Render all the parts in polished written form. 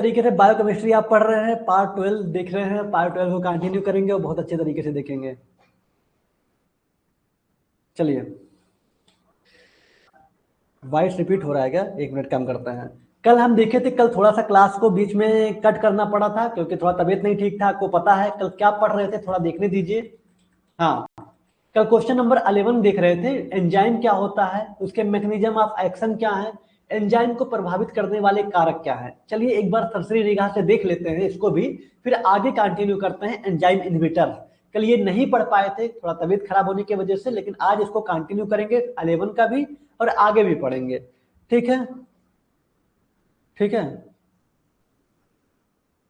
तरीके से बायोकेमिस्ट्री आप पढ़ रहे हैं, पार्ट 12 देख रहे हैं, पार्ट 12 को कंटिन्यू करेंगे और बहुत अच्छे तरीके से देखेंगे। चलिए, वॉइस रिपीट हो रहा है क्या? 1 मिनट कम करते हैं। कल हम देखे थे, कल थोड़ा सा क्लास को बीच में कट करना पड़ा था क्योंकि थोड़ा तबीयत नहीं ठीक था, आपको पता है। कल क्या पढ़ रहे थे, थोड़ा देखने दीजिए। हाँ, कल क्वेश्चन नंबर 11 देख रहे थे, एंजाइम क्या होता है, उसके मैकेनिज्म ऑफ एक्शन क्या है, एंजाइम को प्रभावित करने वाले कारक क्या है। चलिए एक बार सरसरी निगाह से देख लेते हैं इसको भी, फिर आगे कंटिन्यू करते हैं एंजाइम इनहिबिटर। कल ये नहीं पढ़ पाए थे थोड़ा तबीयत खराब होने की वजह से, लेकिन आज इसको कंटिन्यू करेंगे 11 का भी और आगे भी पढ़ेंगे। ठीक है, ठीक है।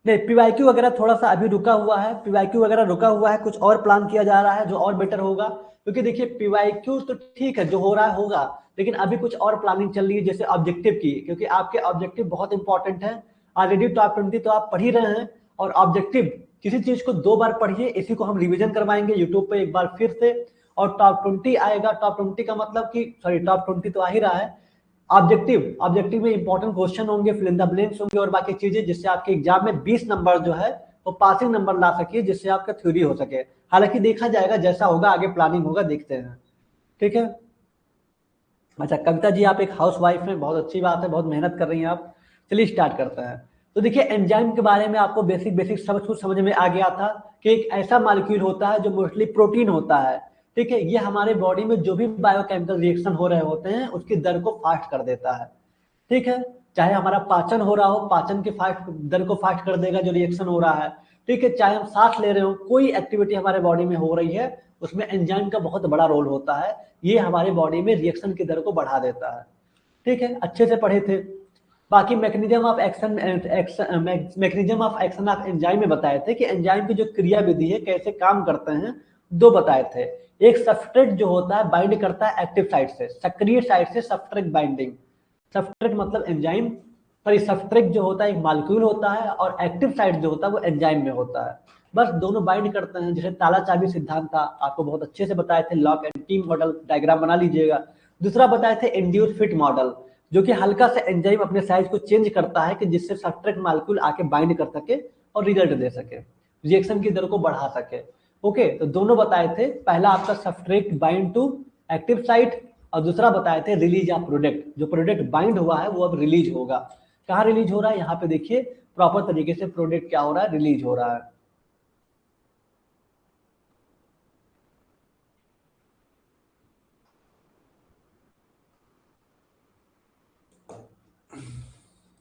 नहीं, पीवाईक्यू वगैरह थोड़ा सा अभी रुका हुआ है, पीवाईक्यू वगैरह रुका हुआ है, कुछ और प्लान किया जा रहा है जो और बेटर होगा। क्योंकि देखिए पीवाईक्यू तो ठीक है, जो हो रहा है होगा, लेकिन अभी कुछ और प्लानिंग चल रही है जैसे ऑब्जेक्टिव की, क्योंकि आपके ऑब्जेक्टिव बहुत इंपॉर्टेंट है। ऑलरेडी टॉप 20 तो आप पढ़ ही रहे हैं, और ऑब्जेक्टिव किसी चीज को 2 बार पढ़िए, इसी को हम रिविजन करवाएंगे यूट्यूब पे एक बार फिर से। और टॉप 20 आएगा, टॉप 20 का मतलब कि सॉरी टॉप 20 तो आ ही रहा है। ऑब्जेक्टिव, ऑब्जेक्टिव में इंपॉर्टेंट क्वेश्चन होंगे, फिल इन द ब्लैंक्स होंगे और बाकी चीजें, जिससे आपके एग्जाम में 20 नंबर जो है वो पासिंग नंबर ला सके, जिससे आपका थ्योरी हो सके। हालांकि देखा जाएगा जैसा होगा, आगे प्लानिंग होगा, देखते हैं। ठीक है। अच्छा कविता जी, आप एक हाउस वाइफ हैं, बहुत अच्छी बात है, बहुत मेहनत कर रही हैं आप। चलिए स्टार्ट करते हैं। तो देखिए एंजाइम के बारे में आपको बेसिक बेसिक सब कुछ समझ में आ गया था कि एक ऐसा मॉलिक्यूल होता है जो मोस्टली प्रोटीन होता है। ठीक है, ये हमारे बॉडी में जो भी बायोकेमिकल रिएक्शन हो रहे होते हैं उसकी दर को फास्ट कर देता है। ठीक है, चाहे हमारा पाचन हो रहा हो, पाचन के फास्ट दर को फास्ट कर देगा जो रिएक्शन हो रहा है। ठीक है, चाहे हम सांस ले रहे हो, कोई एक्टिविटी हमारे बॉडी में हो रही है, उसमें एंजाइम का बहुत बड़ा रोल होता है। ये हमारे बॉडी में रिएक्शन की दर को बढ़ा देता है। ठीक है, अच्छे से पढ़े थे। बाकी mechanism of action, mechanism of action of enzyme में बताए थे कि एंजाइम की जो क्रिया विधि है, कैसे काम करते हैं, 2 बताए थे। एक सबस्ट्रेट जो होता है बाइंड करता है एक्टिव साइट से, सक्रिय साइट से सबस्ट्रेट बाइंडिंग। सबस्ट्रेट मतलब एंजाइम, पर सबस्ट्रेट जो होता है एक मॉलिक्यूल होता है, और एक्टिव साइट जो होता है वो एंजाइम में होता है। बस दोनों बाइंड करते हैं, जैसे ताला चाबी सिद्धांत था, आपको बहुत अच्छे से बताए थे। लॉक एंड की मॉडल डायग्राम बना लीजिएगा। दूसरा बताए थे इंड्यूस फिट मॉडल, जो कि हल्का से एंजाइम अपने साइज को चेंज करता है कि जिससे सबस्ट्रेट मॉलिक्यूल आके बाइंड कर सके और रिजल्ट दे सके, रिएक्शन की दर को बढ़ा सके। ओके, तो दोनों बताए थे। पहला आपका substrate bind to active site, और दूसरा बताए थे रिलीज ऑफ प्रोडक्ट। जो प्रोडक्ट बाइंड हुआ है वो अब रिलीज होगा। कहाँ रिलीज हो रहा है, यहाँ पे देखिए प्रॉपर तरीके से प्रोडक्ट क्या हो रहा है, रिलीज हो रहा है।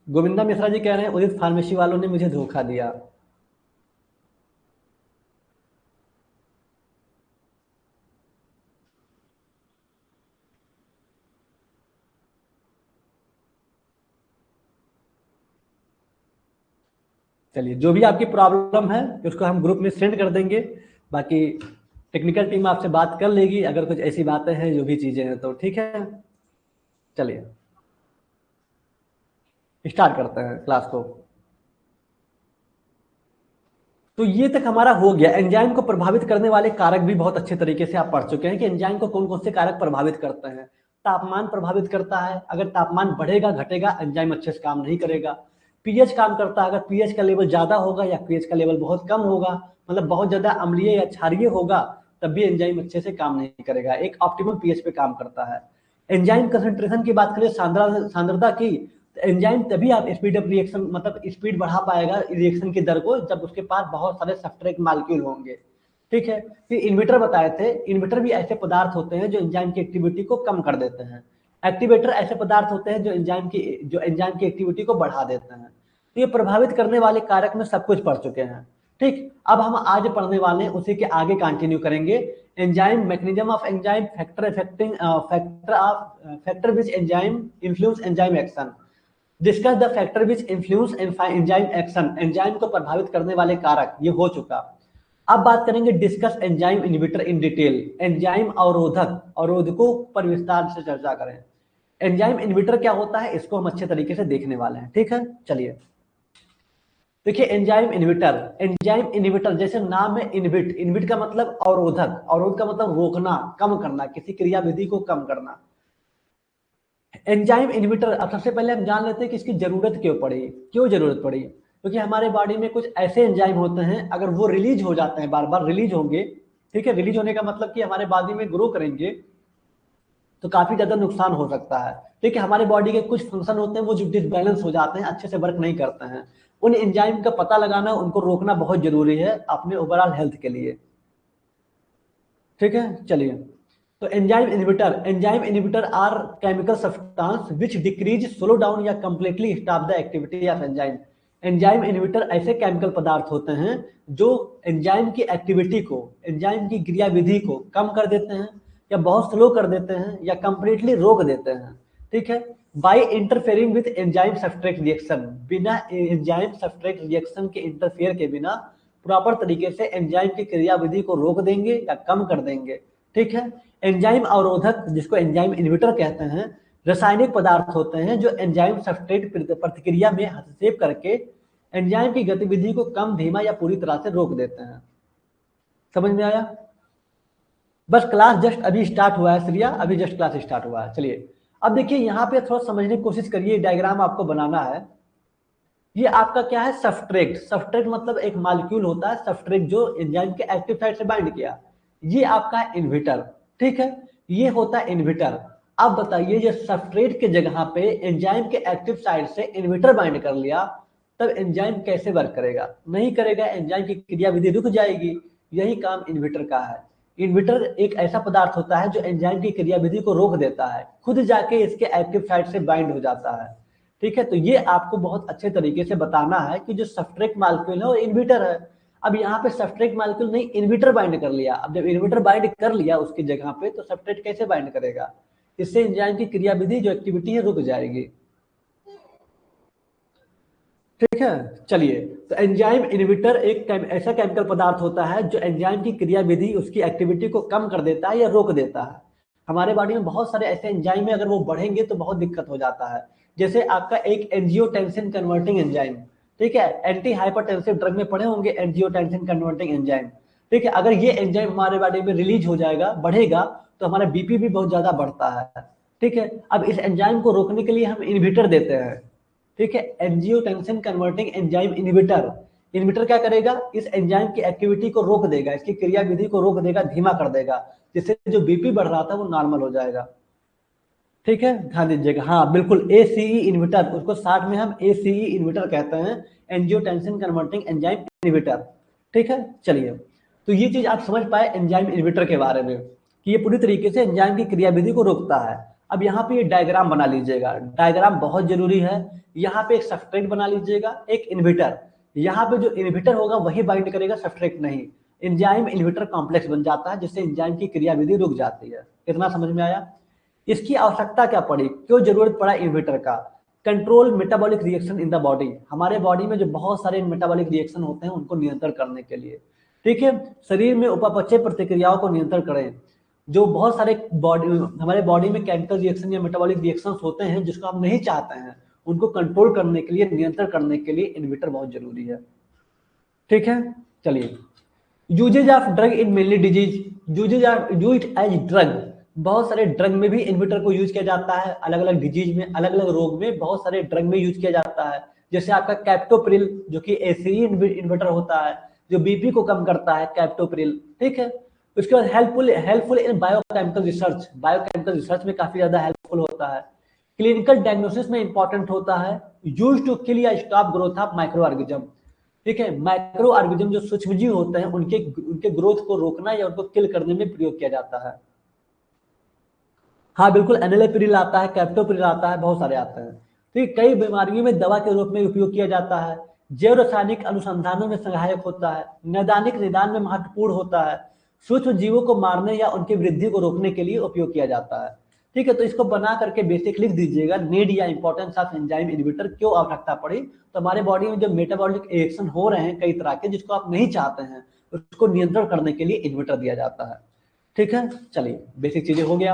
गोविंदा मिश्रा जी कह रहे हैं उदित फार्मेसी वालों ने मुझे धोखा दिया। चलिए, जो भी आपकी प्रॉब्लम है उसको हम ग्रुप में सेंड कर देंगे। बाकी टेक्निकल टीम आपसे बात कर लेगी अगर कुछ ऐसी बातें हैं, जो भी चीजें हैं तो। ठीक है, चलिए स्टार्ट करते हैं क्लास को। तो ये तक हमारा हो गया। एंजाइम को प्रभावित करने वाले कारक भी बहुत अच्छे तरीके से आप पढ़ चुके हैं कि एंजाइम को कौन कौन से कारक प्रभावित करते हैं। तापमान प्रभावित करता है, अगर तापमान बढ़ेगा घटेगा एंजाइम अच्छे से काम नहीं करेगा। पीएच काम करता है, अगर पीएच का लेवल ज्यादा होगा या पीएच का लेवल बहुत कम होगा, मतलब बहुत ज्यादा अम्लीय या क्षारीय होगा, तब भी एंजाइम अच्छे से काम नहीं करेगा। एक ऑप्टिमम पीएच पे काम करता है। एंजाइम कंसंट्रेशन की बात करें, सांद्रता की, एंजाइम तभी आप स्पीड अप रिएक्शन मतलब स्पीड बढ़ा पाएगा रिएक्शन की दर को, जब उसके पास बहुत सारे सबस्ट्रेट मॉलिक्यूल होंगे। ठीक है, फिर इन्वर्टर बताए थे। इन्वर्टर भी ऐसे पदार्थ होते हैं जो एंजाइम की एक्टिविटी को कम कर देते हैं। एक्टिवेटर ऐसे पदार्थ होते हैं जो एंजाइम की एक्टिविटी को बढ़ा देते हैं। तो ये प्रभावित करने वाले कारक में सब कुछ पढ़ चुके हैं। ठीक, अब हम आज पढ़ने वाले हैं उसी के आगे कंटिन्यू करेंगे। Enzyme, mechanism of enzyme, factor affecting factor which enzyme influence enzyme action. Discuss the factor which influence enzyme action, enzyme को प्रभावित करने वाले कारक, ये हो चुका। अब बात करेंगे discuss enzyme inhibitor in detail, enzyme अवरोधक, अवरोधकों पर विस्तार से चर्चा करें। एंजाइम इनहिबिटर क्या होता है इसको हम अच्छे तरीके से देखने वाले हैं। ठीक है, चलिए देखिए एंजाइम इनहिबिटर। एंजाइम इनहिबिटर जैसे नाम है इनहिबिट, इनहिबिट का मतलब अवरोधक, अवरोध का मतलब रोकना, कम करना, किसी क्रियाविधि को कम करना। एंजाइम इनहिबिटर, अब सबसे पहले हम जान लेते हैं कि इसकी जरूरत क्यों जरूरत पड़ी। क्योंकि हमारे बॉडी में कुछ ऐसे एंजाइम होते हैं, अगर वो रिलीज हो जाते हैं, बार बार रिलीज होंगे, ठीक है, रिलीज होने का मतलब कि हमारे बॉडी में ग्रो करेंगे तो काफी ज्यादा नुकसान हो सकता है। ठीक है, हमारे बॉडी के कुछ फंक्शन होते हैं वो जो डिसबैलेंस हो जाते हैं, अच्छे से वर्क नहीं करते हैं, उन एंजाइम का पता लगाना, उनको रोकना बहुत जरूरी है अपने ओवरऑल हेल्थ के लिए। ठीक है, चलिए। तो enzyme inhibitor are chemical substance which decrease, slow down या completely stop the activity of enzyme. Enzyme inhibitor ऐसे केमिकल पदार्थ होते हैं जो एंजाइम की एक्टिविटी को, एंजाइम की क्रियाविधि को कम कर देते हैं, या बहुत स्लो कर देते हैं, या कंप्लीटली रोक देते हैं। ठीक है, by interfering with enzyme substrate reaction, बिना एंजाइम सब्सट्रेट रिएक्शन के इंटरफेयर के बिना प्रॉपर तरीके से एंजाइम की क्रियाविधि को रोक देंगे या कम कर देंगे। ठीक है, एंजाइम अवरोधक, जिसको एंजाइम इनहिबिटर कहते हैं, रासायनिक पदार्थ होते हैं जो एंजाइम सब्सट्रेट प्रतिक्रिया में हस्तक्षेप करके एंजाइम की गतिविधि को कम, धीमा या पूरी तरह से रोक देते हैं। समझ में आया? बस क्लास जस्ट अभी स्टार्ट हुआ है श्रिया, अभी जस्ट क्लास स्टार्ट हुआ है। चलिए, अब देखिए यहाँ पे थोड़ा समझने की कोशिश करिए, डायग्राम आपको बनाना है। ये आपका क्या है? सब्सट्रेट। सब्सट्रेट मतलब एक मॉलिक्यूल होता है सब्सट्रेट जो एंजाइम के एक्टिव साइड से बाइंड किया। ये आपका इनहिबिटर। ठीक है, ये होता है इनहिबिटर। अब बताइए, ये सब्सट्रेट के जगह पे एंजाइम के एक्टिव साइड से इनहिबिटर बाइंड कर लिया, तब एंजाइम कैसे वर्क करेगा? नहीं करेगा, एंजाइम की क्रियाविधि रुक जाएगी। यही काम इनहिबिटर का है। इनहिबिटर एक ऐसा पदार्थ होता है जो एंजाइम की क्रियाविधि को रोक देता है, खुद जाके इसके एक्टिव साइड से बाइंड हो जाता है। ठीक है, तो ये आपको बहुत अच्छे तरीके से बताना है कि जो सब्सट्रेट मॉलिक्यूल है वो इनहिबिटर है। अब यहाँ पे सब्सट्रेट मॉलिक्यूल नहीं, इनहिबिटर बाइंड कर लिया। अब जब इनहिबिटर बाइंड कर लिया उसकी जगह पे, तो सब्सट्रेट कैसे बाइंड करेगा? इससे एंजाइम की क्रियाविधि जो एक्टिविटी है रुक जाएगी। ठीक है, चलिए। तो एंजाइम इनहिबिटर एक ऐसा केमिकल पदार्थ होता है जो एंजाइम की क्रियाविधि, उसकी एक्टिविटी को कम कर देता है या रोक देता है। हमारे बॉडी में बहुत सारे ऐसे एंजाइम है, अगर वो बढ़ेंगे तो बहुत दिक्कत हो जाता है। जैसे आपका एक एंजियोटेंसिन कन्वर्टिंग एंजाइम, ठीक है, एंटी हाइपरटेंसिव ड्रग में पढ़े होंगे एंजियोटेंसिन कन्वर्टिंग एंजाइम। ठीक है, अगर ये एंजाइम हमारे बॉडी में रिलीज हो जाएगा, बढ़ेगा, तो हमारा बीपी भी बहुत ज्यादा बढ़ता है। ठीक है, अब इस एंजाइम को रोकने के लिए हम इनहिबिटर देते हैं। ठीक है, angiotensin converting enzyme inhibitor. Inhibitor क्या करेगा? इस एंजाइम की एक्टिविटी को रोक देगा, इसकी क्रियाविधि को रोक देगा, धीमा कर देगा, जिससे जो बीपी बढ़ रहा था वो नॉर्मल हो जाएगा। ठीक है, ध्यान दीजिएगा। हाँ बिल्कुल, एसीई इनहिबिटर, उसको शॉर्ट में हम एसीई इनहिबिटर कहते हैं, एंजियोटेंसिन कन्वर्टिंग एंजाइम इनहिबिटर। ठीक है, चलिए। तो ये चीज आप समझ पाए एंजाइम इनहिबिटर के बारे में, कि ये पूरी तरीके से एंजाइम की क्रियाविधि को रोकता है। अब यहाँ पे ये डायग्राम बना लीजिएगा, डायग्राम बहुत जरूरी है। यहाँ पे एक सब्सट्रेट बना लीजिएगा, एक इनहिबिटर। यहाँ पे जो इनहिबिटर होगा वही बाइंड करेगा, सब्सट्रेट नहीं। एंजाइम इनहिबिटर कॉम्प्लेक्स बन जाता है, जिससे एंजाइम की क्रियाविधि रुक जाती है। इतना समझ में आया? इसकी आवश्यकता क्या पड़ी, क्यों जरूरत पड़ा इनहिबिटर का? Control metabolic reaction in the body, हमारे बॉडी में जो बहुत सारे मेटाबॉलिक रिएक्शन होते हैं उनको नियंत्रण करने के लिए। ठीक है, शरीर में उपापचय प्रतिक्रियाओं को नियंत्रण करें। जो बहुत सारे हमारे बॉडी में केमिकल रिएक्शन या मेटाबॉलिक रिएक्शन होते हैं जिसको हम नहीं चाहते हैं, उनको कंट्रोल करने के लिए, नियंत्रण करने के लिए इनहिबिटर बहुत जरूरी है। ठीक है, चलिए। Uses of drug in mainly disease, uses of use as drug, बहुत सारे ड्रग में भी इनहिबिटर को यूज किया जाता है, अलग अलग डिजीज में, अलग अलग रोग में बहुत सारे ड्रग में यूज किया जाता है। जैसे आपका कैप्टोप्रिल, जो कि एसीई इनहिबिटर होता है, जो बीपी को कम करता है, कैप्टोप्रिल। ठीक है, उसके बाद helpful in biochemical research, biochemical research में काफी ज्यादा हेल्पफुल होता है। क्लिनिकल डायग्नोसिस में इंपॉर्टेंट होता है, यूज टू किल या stop growth of micro organism. ठीक है, माइक्रो ऑर्गेनिज्म जो सूक्ष्मजीव होते हैं उनके उनके ग्रोथ को रोकना या उनको किल करने में प्रयोग किया जाता है। हाँ बिल्कुल, एनिलेप्रिल आता है, कैप्टोप्रिल आता है, बहुत सारे आते हैं। तो ये कई बीमारियों में दवा के रूप में उपयोग किया जाता है। जैव रासायनिक अनुसंधानों में सहायक होता है, नैदानिक निदान में महत्वपूर्ण होता है, सूक्ष्म जीवों को मारने या उनकी वृद्धि को रोकने के लिए उपयोग किया जाता है। ठीक है, तो इसको बना करके बेसिक लिख दीजिएगा, नीड या इंपॉर्टेंस ऑफ एंजाइम इनहिबिटर, क्यों आवश्यकता पड़ी। तो हमारे बॉडी में जो मेटाबॉलिक रिएक्शन हो रहे हैं कई तरह के, जिसको आप नहीं चाहते हैं, उसको नियंत्रण करने के लिए इनहिबिटर दिया जाता है। ठीक है, चलिए, बेसिक चीजें हो गया।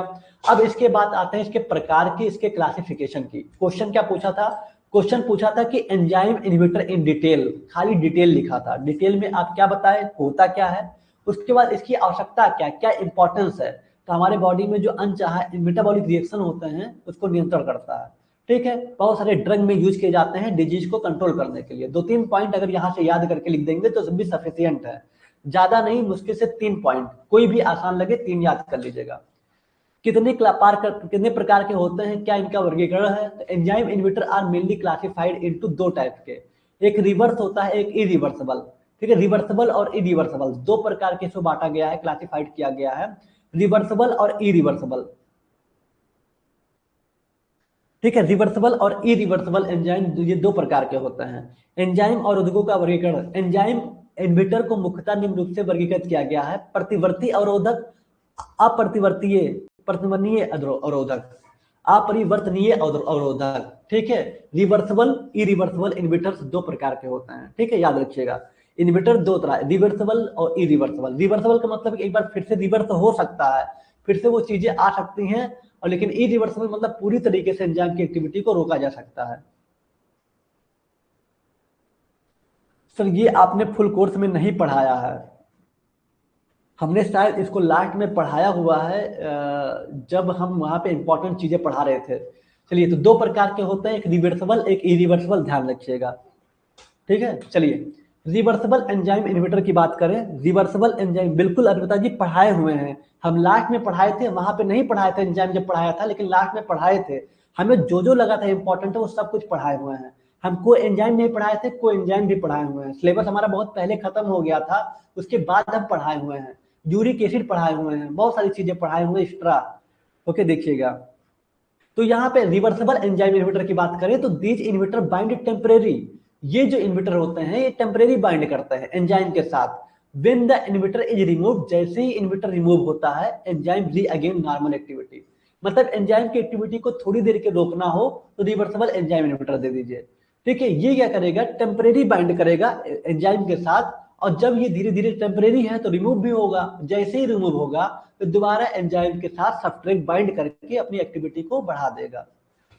अब इसके बाद आते हैं इसके प्रकार की, इसके क्लासिफिकेशन की। क्वेश्चन क्या पूछा था? क्वेश्चन पूछा था कि एंजाइम इनहिबिटर इन डिटेल, खाली डिटेल लिखा था, डिटेल में आप क्या बताए, होता क्या है, उसके बाद इसकी आवश्यकता क्या, क्या इंपॉर्टेंस है, तो हमारे बॉडी में जो अनचाहा मेटाबॉलिक रिएक्शन होते हैं उसको नियंत्रण करता है। ठीक है, बहुत सारे ड्रग में यूज किए जाते हैं डिजीज को कंट्रोल करने के लिए। 2-3 पॉइंट अगर यहाँ से याद करके लिख देंगे तो भी सफिशियंट है, ज्यादा नहीं, मुश्किल से 3 पॉइंट, कोई भी आसान लगे 3 याद कर लीजिएगा। कितने प्रकार के होते हैं, क्या इनका वर्गीकरण है? तो enzyme inhibitor are mainly classified into 2 type के, एक रिवर्स होता है, एक इरिवर्सिबल। ठीक है, रिवर्सिबल और इरिवर्सिबल 2 प्रकार के इसको बांटा गया है, क्लासिफाइड किया गया है, रिवर्सिबल और इरिवर्सिबल। ठीक है, रिवर्सिबल और इरिवर्सिबल एंजाइम ये 2 प्रकार के होते हैं। एंजाइम और उद्योगों का वर्गीकरण, एंजाइम इनहिबिटर को मुख्यतः निम्न रूप से वर्गीकृत किया गया है: प्रतिवर्ती अवरोधक, अप्रतिवर्तीय प्रतिवर्तनीय अवरोधक, अपरिवर्तनीय अवरोधक। ठीक है, रिवर्सिबल इरिवर्सिबल इनहिबिटर्स 2 प्रकार के होते हैं। ठीक है, याद रखिएगा, इनहिबिटर 2 तरह, रिवर्सिबल और इरिवर्सिबल। रिवर्सिबल का मतलब एक बार फिर से रिवर्स हो सकता है, फिर से वो चीजें आ सकती हैं, और लेकिन इरिवर्सिबल मतलब पूरी तरीके से एंजाइम की एक्टिविटी को रोका जा सकता है। सर ये आपने फुल कोर्स में नहीं पढ़ाया है, हमने शायद इसको लास्ट में पढ़ाया हुआ है जब हम वहां पे इंपॉर्टेंट चीजें पढ़ा रहे थे। चलिए, तो 2 प्रकार के होते हैं, एक रिवर्सिबल एक इरिवर्सिबल, ध्यान रखिएगा। ठीक है, चलिए रिवर्सिबल एंजाइम इनहिबिटर की बात करें। रिवर्सिबल एंजाइम बिल्कुल अर्पिता जी पढ़ाए हुए हैं, हम लास्ट में पढ़ाए थे, वहां पे नहीं पढ़ाए थे एंजाइम जब पढ़ाया था, लेकिन लास्ट में पढ़ाए थे। हमें जो जो लगा था इंपॉर्टेंट है वो सब कुछ पढ़ाए हुए हैं। हम कोई एंजाइम नहीं पढ़ाए थे, कोई एंजाइम भी पढ़ाए हुए हैं। सिलेबस हमारा बहुत पहले खत्म हो गया था, उसके बाद हम पढ़ाए हुए हैं। यूरिक एसिड पढ़ाए हुए हैं, बहुत सारी चीजें पढ़ाए हुए हैं एक्स्ट्रा। ओके, देखिएगा, तो यहाँ पे रिवर्सिबल एंजाइम इनहिबिटर की बात करें तो दीज इनहिबिटर बाइंड टेम्परेरी, ये जो इनहिबिटर होते हैं ये टेम्परेरी बाइंड करते हैं एंजाइम के साथ। When the inhibitor is remove, जैसे ही इनहिबिटर रिमूव होता है एंजाइम री अगेन नॉर्मल एक्टिविटी। मतलब एंजाइम की एक्टिविटी को थोड़ी देर के रोकना हो तो रिवर्सिबल एंजाइम इनहिबिटर दे दीजिए। ठीक है, ये क्या करेगा, टेम्परेरी बाइंड करेगा एंजाइम के साथ, और जब ये धीरे धीरे टेम्परेरी है तो रिमूव भी होगा, जैसे ही रिमूव होगा तो दोबारा एंजाइम के साथ सब्सट्रेट बाइंड करके अपनी एक्टिविटी को बढ़ा देगा।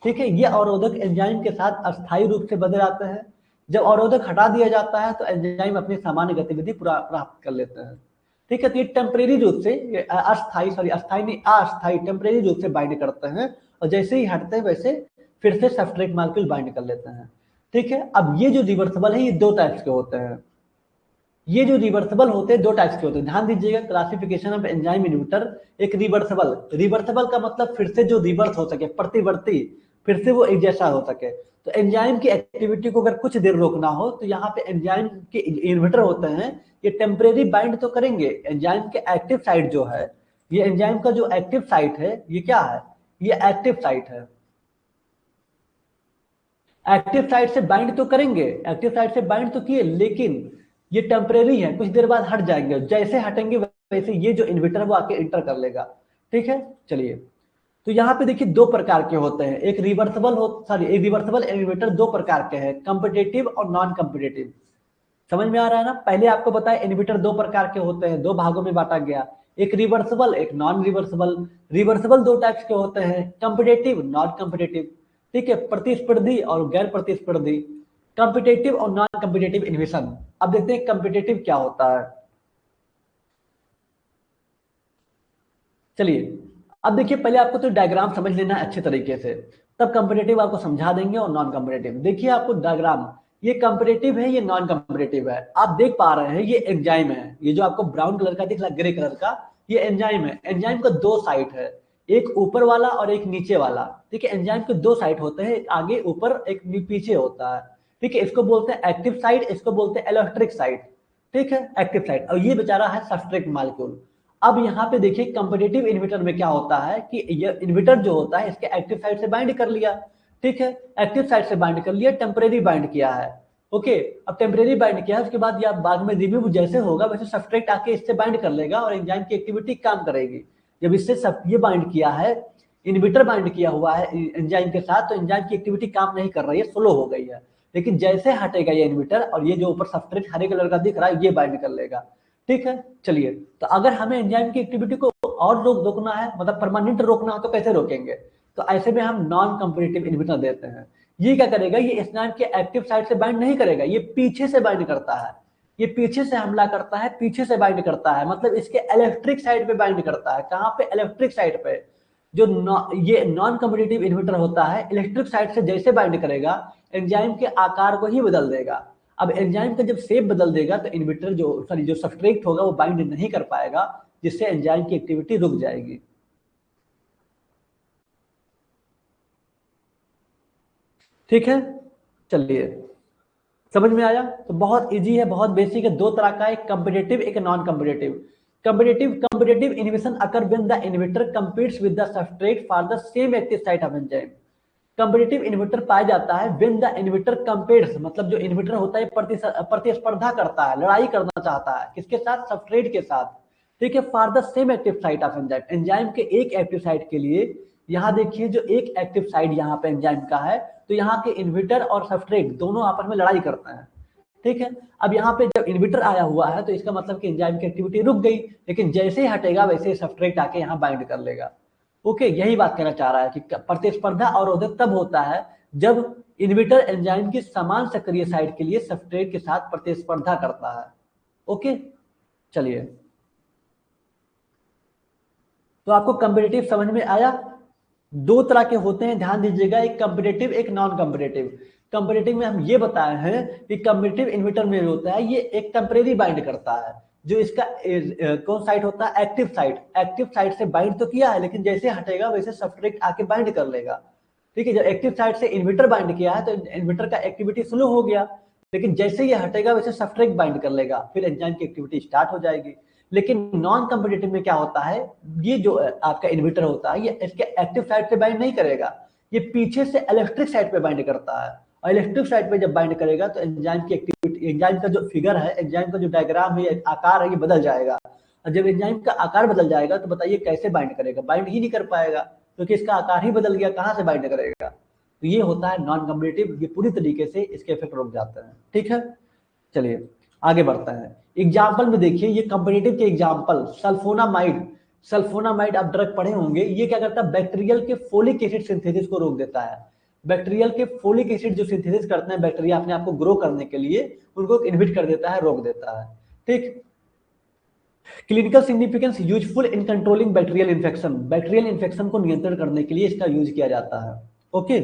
ठीक है, ये अवरोधक एंजाइम के साथ अस्थायी रूप से बदल जाते हैं। जब अवरोधक हटा दिया जाता है तो एंजाइम अपनी सामान्य गतिविधि प्राप्त कर लेते हैं। ठीक है, तो ये टेम्परेरी रूप से अस्थायी नहीं, अस्थायी टेम्परेरी रूप से बाइंड करते हैं, और जैसे ही हटते हैं वैसे फिर से सब्सट्रेट मॉलिक्यूल बाइंड कर लेते हैं। ठीक है, अब ये जो रिवर्सिबल है ये 2 टाइप्स के होते हैं। ये जो रिवर्सिबल होते हैं 2 टाइप्स के होते हैं, ध्यान दीजिएगा। क्लासिफिकेशन ऑफ एंजाइम इनहिबिटर, एक रिवर्सिबल, रिवर्सिबल का मतलब फिर से जो रिवर्स हो सके, प्रतिवर्ती, फिर से वो एक जैसा हो सके। तो एंजाइम की एक्टिविटी को अगर कुछ देर रोकना हो तो यहाँ पे एंजाइम के इनहिबिटर होते हैं, ये टेम्परेरी बाइंड तो करेंगे। एंजाइम के एक्टिव साइट जो है, ये एंजाइम का जो एक्टिव साइट है ये क्या है, ये एक्टिव साइट है। एक्टिव साइट से बाइंड तो करेंगे, एक्टिव साइट से बाइंड तो किए, लेकिन ये टेम्परेरी है, कुछ देर बाद हट जाएंगे, जैसे हटेंगे वैसे ये जो इन्वर्टर वो आके इंटर कर लेगा। ठीक है, चलिए, तो यहाँ पे देखिए 2 प्रकार के होते हैं, एक रिवर्सिबल एक रिवर्सिबल इन्वर्टर 2 प्रकार के हैं, कम्पिटेटिव और नॉन कम्पिटेटिव। समझ में आ रहा है ना? पहले आपको बताया इन्वर्टर 2 प्रकार के होते हैं, 2 भागों में बांटा गया, एक रिवर्सिबल एक नॉन रिवर्सिबल। रिवर्सिबल 2 टाइप्स के होते हैं, कम्पिटेटिव, नॉन कम्पिटेटिव। ठीक है, प्रतिस्पर्धी और गैर प्रतिस्पर्धी, कम्पिटेटिव और नॉन कम्पिटेटिव इन्हिबिशन। अब देखते हैं कम्पिटेटिव क्या होता है। चलिए, अब देखिए, पहले आपको तो डायग्राम समझ लेना है अच्छे तरीके से, तब कम्पिटेटिव आपको समझा देंगे और नॉन कम्पिटेटिव। देखिए आपको डायग्राम, ये कम्पिटेटिव है, ये नॉन कम्पिटेटिव है। आप देख पा रहे हैं ये एंजाइम है, ये जो आपको ब्राउन कलर का दिख रहा है, ग्रे कलर का, ये एंजाइम है। एंजाइम का 2 साइट है, एक ऊपर वाला और एक नीचे वाला। ठीक है, एंजाइम के 2 साइट होते हैं, एक आगे ऊपर एक पीछे होता है। ठीक है, इसको बोलते हैं एक्टिव साइट, इसको बोलते हैं इलेक्ट्रिक साइट। ठीक है, एक्टिव साइट, और ये बेचारा है सब्सट्रेट मॉलिक्यूल। अब यहाँ पे देखिए कम्पिटेटिव इन्वर्टर में क्या होता है कि ये इन्वर्टर जो होता है इसके एक्टिव साइट से बाइंड कर लिया। ठीक है, एक्टिव साइट से बाइंड कर लिया, टेम्परेरी बाइंड किया है। ओके, अब टेम्परेरी बाइंड किया है, उसके बाद या बाद में रिव्यू जैसे होगा वैसे सब्सट्रेट आके इससे बाइंड कर लेगा और एंजाइम की एक्टिविटी काम करेगी। जब इससे सब ये बाइंड किया है, इन्वर्टर बाइंड किया हुआ है एंजाइम के साथ, तो एंजाइम की एक्टिविटी काम नहीं कर रही है, स्लो हो गई है। लेकिन जैसे हटेगा ये इन्वर्टर और ये जो ऊपर सब्सट्रेट हरे कलर का दिख रहा है ये बाइंड कर लेगा। ठीक है, चलिए, तो अगर हमें एंजाइम की एक्टिविटी को और रोकना है, मतलब परमानेंट रोकना है, तो कैसे रोकेंगे? तो ऐसे में हम नॉन कम्पिटेटिव इन्हिबिटर देते हैं। ये क्या करेगा, ये एंजाइम के एक्टिव साइट से बाइंड नहीं करेगा, ये पीछे से बाइंड करता है। ये पीछे से हमला करता है, पीछे से बाइंड करता है, मतलब इसके इलेक्ट्रिक साइड पे बाइंड करता है। कहाँ पे? इलेक्ट्रिक साइड पे। जो ये नॉन कम्पिटिटिव इन्वर्टर होता है, इलेक्ट्रिक साइड से जैसे बाइंड करेगा एंजाइम के आकार को ही बदल देगा। अब एंजाइम का जब शेप बदल देगा तो इन्वर्टर जो सब्सट्रेट होगा वो बाइंड नहीं कर पाएगा, जिससे एंजाइम की एक्टिविटी रुक जाएगी। ठीक है, चलिए समझ में आया? तो बहुत इजी है, बहुत बेसिक है। दो तरह का, एक कम्पिटिटिव, एक non competitive. Competitive inhibition occur when the inverter competes with the substrate for the same active site of enzyme। Competitive inverter पाया जाता है व्हेन द इन्वर्टर कंपेट्स, मतलब जो इन्वर्टर होता है प्रतिस्पर्धा करता है, लड़ाई करना चाहता है किसके साथ? सबस्ट्रेट के साथ। ठीक है, for the same active site of enzyme, enzyme के एक एक्टिव साइट के लिए। यहाँ देखिए जो एक एक्टिव साइट यहाँ पे एंजाइम का है, तो यहाँ के इन्वर्टर और सबस्ट्रेट दोनों आपस में लड़ाई करते हैं। ठीक है, अब यहाँ पे जब इन्वर्टर आया हुआ है तो इसका मतलब कि एंजाइम की एक्टिविटी रुक गई, लेकिन जैसे ही हटेगा वैसे ही सबस्ट्रेट आके यहाँ बाइंड कर लेगा। ओके, यही बात कहना चाह रहा है कि प्रतिस्पर्धा अवरोधक तब होता है जब इन्वर्टर एंजाइम की समान सक्रिय साइट के लिए सबस्ट्रेट के साथ प्रतिस्पर्धा करता है। ओके, चलिए, तो आपको कंपेटिटिव समझ में आया? दो तरह के होते हैं, ध्यान दीजिएगा, एक कंपेटिटिव, एक नॉन कंपेटिटिव। कंपेटिटिव में हम ये बताए हैं कि कंपेटिटिव इन्वर्टर में होता है ये एक टेम्परेरी बाइंड करता है। जो इसका कौन साइट होता है? Active site. एक्टिव साइट से बाइंड तो किया है, लेकिन जैसे हटेगा वैसे सबस्ट्रेट आके बाइंड कर लेगा। ठीक है, जब एक्टिव साइट से इन्वर्टर बाइंड किया है तो इन्वर्टर का एक्टिविटी स्लो हो गया, लेकिन जैसे ये हटेगा वैसे सबस्ट्रेट बाइंड कर लेगा, फिर एंजाइम की एक्टिविटी स्टार्ट हो जाएगी। लेकिन नॉन कम्पिटिटिव में क्या होता है, ये जो आपका इन्वर्टर होता है ये इसके एक्टिव साइड से बाइंड नहीं करेगा, ये पीछे से इलेक्ट्रिक साइड पे बाइंड करता है। और इलेक्ट्रिक साइड पे जब बाइंड करेगा तो एंजाइम की एक्टिविटी, एंजाइम का जो फिगर है, एंजाइम का जो डायग्राम है, आकार है, ये बदल जाएगा। और जब एंजाइम का आकार बदल जाएगा तो बताइए कैसे बाइंड करेगा? बाइंड ही नहीं कर पाएगा, क्योंकि इसका आकार ही बदल गया, कहाँ से बाइंड करेगा? तो ये होता है नॉन कम्पिटिटिव, ये पूरी तरीके से इसके इफेक्ट रुक जाते हैं। ठीक है, चलिए आगे बढ़ते हैं। एग्जाम्पल में देखिए, ये कंपेटिटिव के एग्जाम्पल, सल्फोनामाइड। सल्फोनामाइड आप ड्रग पढ़े होंगे, ये क्या करता है? बैक्टीरियल के फोलिक एसिड सिंथेसिस को रोक देता है। बैक्टीरियल के फोलिक एसिड जो सिंथेसिस करते हैं बैक्टीरिया अपने आप को ग्रो करने के लिए, उनको इनहिबिट कर देता है, रोक देता है। ठीक, clinical significance, useful in controlling bacterial infection. Bacterial infection को नियंत्रण करने के लिए इसका यूज किया जाता है। ओके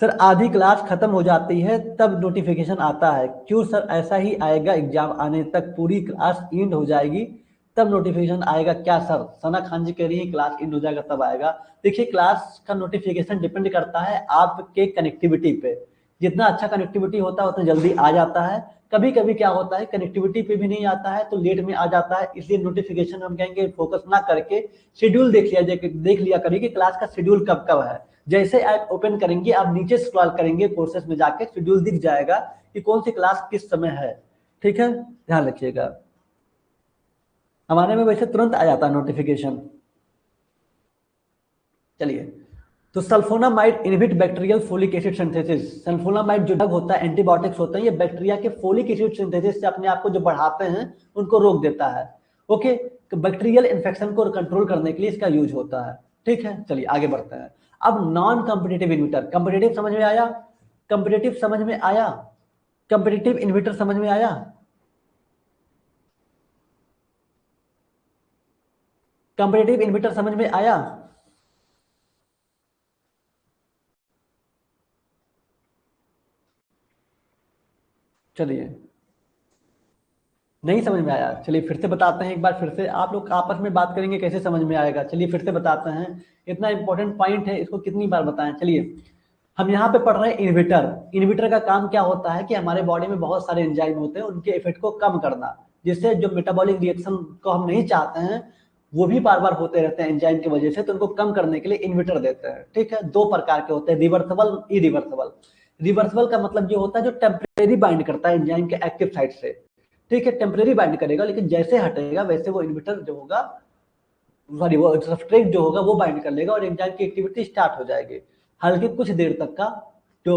सर, आधी क्लास खत्म हो जाती है तब नोटिफिकेशन आता है, क्यों सर? ऐसा ही आएगा, एग्जाम आने तक पूरी क्लास एंड हो जाएगी तब नोटिफिकेशन आएगा क्या सर? सना खान जी कह रही है क्लास एंड हो जाएगा तब आएगा। देखिए, क्लास का नोटिफिकेशन डिपेंड करता है आपके कनेक्टिविटी पे। जितना अच्छा कनेक्टिविटी होता है उतना जल्दी आ जाता है। कभी कभी क्या होता है, कनेक्टिविटी पे भी नहीं आता है तो लेट में आ जाता है, इसलिए नोटिफिकेशन हम कहेंगे फोकस ना करके शेड्यूल देख लिया करिए कि क्लास का शेड्यूल कब कब है। जैसे ऐप ओपन करेंगे, आप नीचे स्क्रॉल करेंगे कोर्सेज में जाके, शेड्यूल दिख जाएगा कि कौन सी क्लास किस समय है। ठीक है, ध्यान रखिएगा। हमारे में वैसे तुरंत आ जाता है नोटिफिकेशन। चलिए, तो sulfonamide inhibit bacterial folic acid synthesis. Sulfonamide जो ड्रग होता है, एंटीबायोटिक्स होते हैं, ये बैक्टीरिया के फोलिक एसिड सिंथेसिस से अपने आप को जो बढ़ाते हैं उनको रोक देता है। ओके, तो बैक्टीरियल इन्फेक्शन को कंट्रोल करने के लिए इसका यूज होता है। ठीक है, चलिए आगे बढ़ते हैं। अब नॉन कम्पिटिटिव इन्वर्टर। कम्पिटिटिव समझ में आया? कम्पिटिटिव समझ में आया? कम्पिटिटिव इन्वर्टर समझ में आया? कम्पिटिटिव इन्वर्टर समझ में आया? चलिए, नहीं समझ में आया? चलिए फिर से बताते हैं, एक बार फिर से आप लोग आपस में बात करेंगे कैसे समझ में आएगा। चलिए फिर से बताते हैं, इतना इंपॉर्टेंट पॉइंट है, इसको कितनी बार बताएं। चलिए, हम यहाँ पे पढ़ रहे हैं इन्वर्टर। इन्वर्टर का काम क्या होता है कि हमारे बॉडी में बहुत सारे एंजाइम होते हैं, उनके इफेक्ट को कम करना, जिससे जो मेटाबॉलिक रिएक्शन को हम नहीं चाहते हैं वो भी बार बार होते रहते हैं एंजाइम की वजह से, तो उनको कम करने के लिए इन्वर्टर देते हैं। ठीक है, दो प्रकार के होते हैं, रिवर्सिबल, इरिवर्सिबल। रिवर्सिबल का मतलब ये होता है जो टेम्परेरी बाइंड करता है एंजाइम के एक्टिव साइट से। ठीक है, टेम्परेरी बाइंड करेगा, लेकिन जैसे हटेगा वैसे वो इन्वर्टर जो होगा, सॉरी वो सबस्ट्रेट जो होगा वो बाइंड कर लेगा और एंजाइम की एक्टिविटी स्टार्ट हो जाएगी। हल्के कुछ देर तक का जो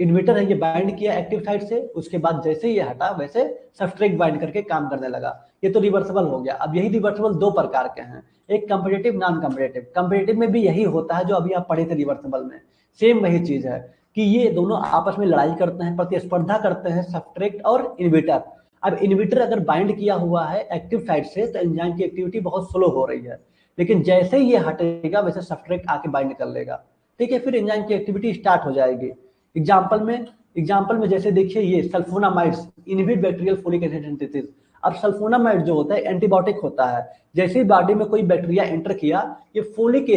इन्वर्टर है ये बाइंड किया एक्टिव साइट से, उसके बाद जैसे ये हटा वैसे सबस्ट्रेट बाइंड करके काम करने लगा। ये तो रिवर्सिबल हो गया। अब यही रिवर्सिबल दो प्रकार के हैं, एक कंपेटिटिव, नॉन कंपेटिटिव। कंपेटिटिव में भी यही होता है जो अभी आप पढ़े थे रिवर्सिबल में, सेम वही चीज है कि ये दोनों आपस में लड़ाई करते हैं, प्रतिस्पर्धा करते हैं, सब्सट्रेट और इनहिबिटर। अब इनहिबिटर अगर बाइंड किया हुआ है एक्टिव साइड से तो एंजाइम की एक्टिविटी बहुत स्लो हो रही है, लेकिन जैसे ही ये हटेगा वैसे सब्सट्रेट आके बाइंड कर लेगा, ठीक है, फिर एंजाइम की एक्टिविटी स्टार्ट हो जाएगी। एग्जाम्पल में जैसे देखिए ये sulfonamides inhibit bacterial folic acid synthesis. अब सल्फोनामाइड जो होता है एंटीबायोटिक होता है, जैसे ही बॉडी में कोई बैक्टीरिया एंटर किया, ये फोलिक